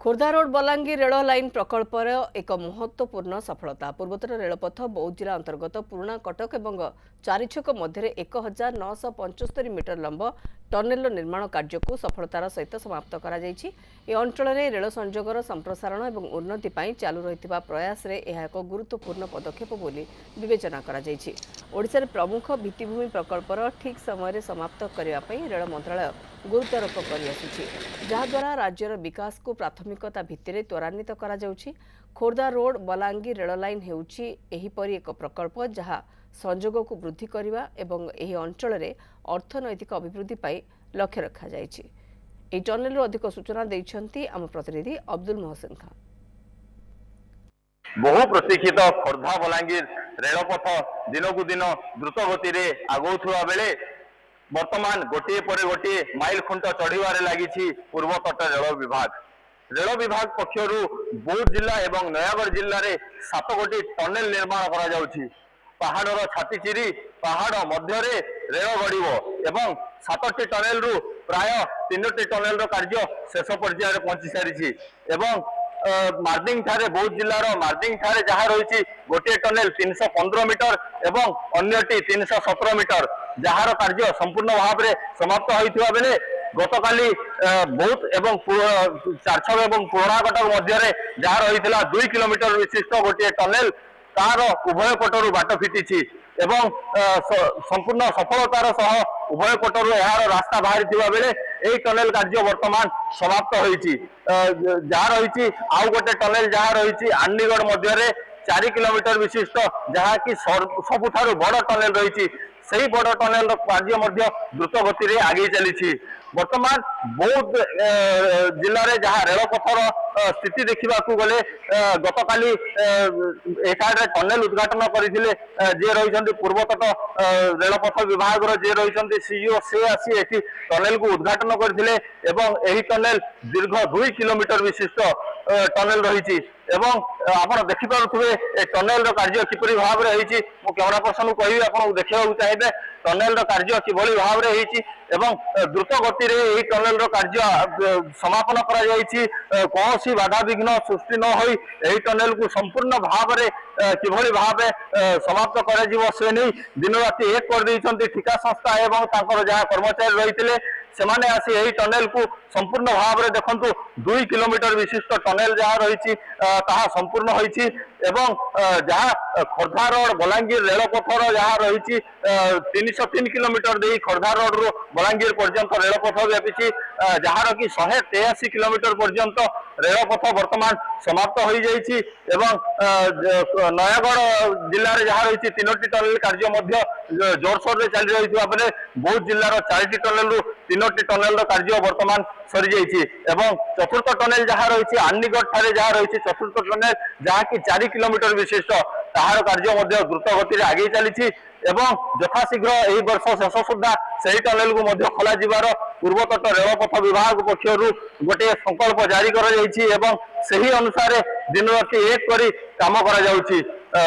Khordha road Balangir rail line प्रकल्पर एक महत्वपूर्ण सफलता। पूर्वोत्तर रेलपथ बौद्ध जिला अंतर्गत पुराना कटक और चारिछक मध्य 1975 मीटर लंब टनेल निर्माण कार्य को सफलतार सहित समाप्त करा जायछि। ए अंचल में रेल संजोगर संप्रसारण और उन्नति पाई चालू रहितबा प्रयास रे यह एक गुरुत्वपूर्ण पदक्षेप बोली विवेचना करा जायछि। ओडिशा रे प्रमुख भित्तिभूमि प्रकल्पर ठीक समय समाप्त करने पई रेल मंत्रालय गुरुत्वारोप कर आसुछि, जहाद्वारा राज्यर विकास को प्राथमिकता भित्तिरे त्वरान्वित करा जाउछि। Khordha road Balangir rail line हेउछि एहिपरि एक प्रकल्प जहा संजोग को वृद्धि करने एवं एही अंचल रे अर्थनैतिक अभिवृद्धि पाई लक्ष्य रखा जायछि। एही टनेल अधिक सूचना दैछन्ति आम प्रतिनिधि अब्दुल मोहसिन खान। बहु प्रतीक्षित खोर्धा बलांगीर रेलपथ दिनकू दिन द्रुत गति में आगौथुवा बेले वर्तमान गोटे पर गोटे माइल खुंट चढ़ीबार लगी पूर्व तट रेल विभाग पक्षर बौद्ध जिला एवं नयागढ़ जिले में 7 गोटी टनेल निर्माण करा जाउछि। पहाड़र छाती चिरी पहाड़ मध्य रेल गड़ब एवं 7टी टनेल रु प्राय 3टी टनेल कार्य शेष पर्यायर पहुंची सारी एवं मार्दिंग ठारे बौद्ध जिलार मार्दिंग ठारे जहाँ रही गोटे टनेल 315 मीटर एवं अन्यटी 317 मीटर जार कार्य संपूर्ण भाव में समाप्त होता बेले गतकाली बौद्ध एवं चारछक एवं पुराना कटक मध्य जहाँ रही 2 किलोमीटर विशिष्ट गोटे टनेल तार उभय पटरू बाट फिटी एवं संपूर्ण सफलतार सह उभय पटरू यार रास्ता बाहरी बेले यही टनेल कार्य वर्तमान समाप्त होती जहाँ रही आउ गोटे टनेल जहाँ रही आंडीगढ़ मध्य 4 किलोमीटर विशिष्ट जहाँ कि सबुठारु बड़ टनेल रही सही बड़ टनेल कार्य द्रुत गति में आगे चली। वर्तमान बौद्ध जिले में जहाँ रेलपथर स्थिति देखा गले गतकाली एठारे टनेल उद्घाटन करते जे रही पूर्वतट रेलपथ विभाग जे रही सीईओ से आसी एटी टनेल को उद्घाटन करते टनेल दीर्घ 2 किलोमीटर विशिष्ट टनेल रही आप देखिपे टनेल कार्य किपरि भाव में होती कैमेरा पर्सन को कहि आप देखा चाहिए टनेल कार्य किभली भाव में होती द्रुत गति में टनेल कार्य समापन कौन सी बाधा विघ्न सृष्टि न हो टनेल को संपूर्ण भाव में किभली भाव समाप्त कर दिन राति एक कर ठिका संस्था एवं जहाँ कर्मचारी रही सेमाने आसी यही टनेल को संपूर्ण भाव में देखु 2 किलोमीटर विशिष्ट टनेल जहाँ रही संपूर्ण होती एवं जहाँ खोर्धा रोड बलांगीर रेलपथर जहाँ रही 303 किलोमीटर दे खोर्धा रोड रु बलांगीर पर्यंत रेलपथ व्यापी जहाँ कि 183 किलोमीटर पर्यंत रेलपथ वर्तमान समाप्त हो जाइए नयागढ़ जिले में जहाँ रही 3टी टनेल कार्य जोरसोर से चली रही बेले बौद्ध जिलार 4टी टनेल रु 3टी टनेल कार्य वर्तमान सरी जाइए चतुर्थ टनेल जहाँ रही आंडीगढ़ ठारे जहाँ रही चतुर्थ टनेल जहाँ कि 4 किलोमीटर विशिष्ट ताहार कार्य द्रुत गति में आगे चली यथाशीघ्र यही वर्ष शेष सुधा से टनेल को खोल पूर्वतट रेलपथ विभाग पक्षर गोटे संकल्प जारी कर अनुसार दिन राति एक कर काम कर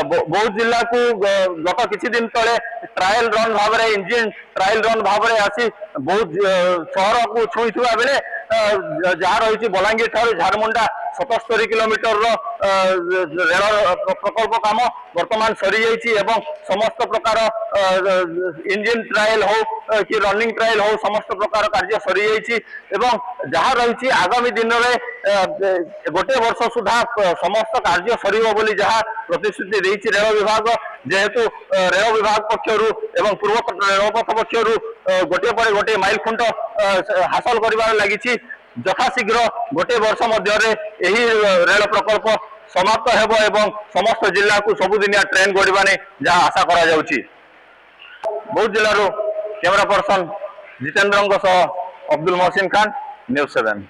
बौद्ध जिला को गत किछि दिन तले ट्रायल रन भाव में इंजिन ट्रायल रन भाव में आसी बौद्ध शहर को छुईवा बेले जहाँ रही बलांगीर ठारू झारमुंडा 77 किलोमीटर रेल प्रकल्प काम वर्तमान सरी जाइए समस्त प्रकार इंजिन ट्रायल हो कि रनिंग ट्रायल हो समस्त प्रकार कार्य सरी जाइए जहाँ रही आगामी दिन में गोटे वर्ष सुधा समस्त कार्य सरिबो बोली जहाँ प्रतिश्रुति देइछि रेल विभाग जेहेतु रेल विभाग पक्षर एवं पूर्वतट रेलपथ पक्षर गोटे पर गोटे माइल खुंट हासिल कर लगी यथाशीघ्र गोटे वर्ष मध्य यही रेल प्रकल्प समाप्त हेब एवं समस्त जिला को सबुदिनिया ट्रेन गड़बाने जहाँ आशा करा जाउछि। बौद्ध जिलूर camera person Jitendra Abdul Mohsin Khan, news 7।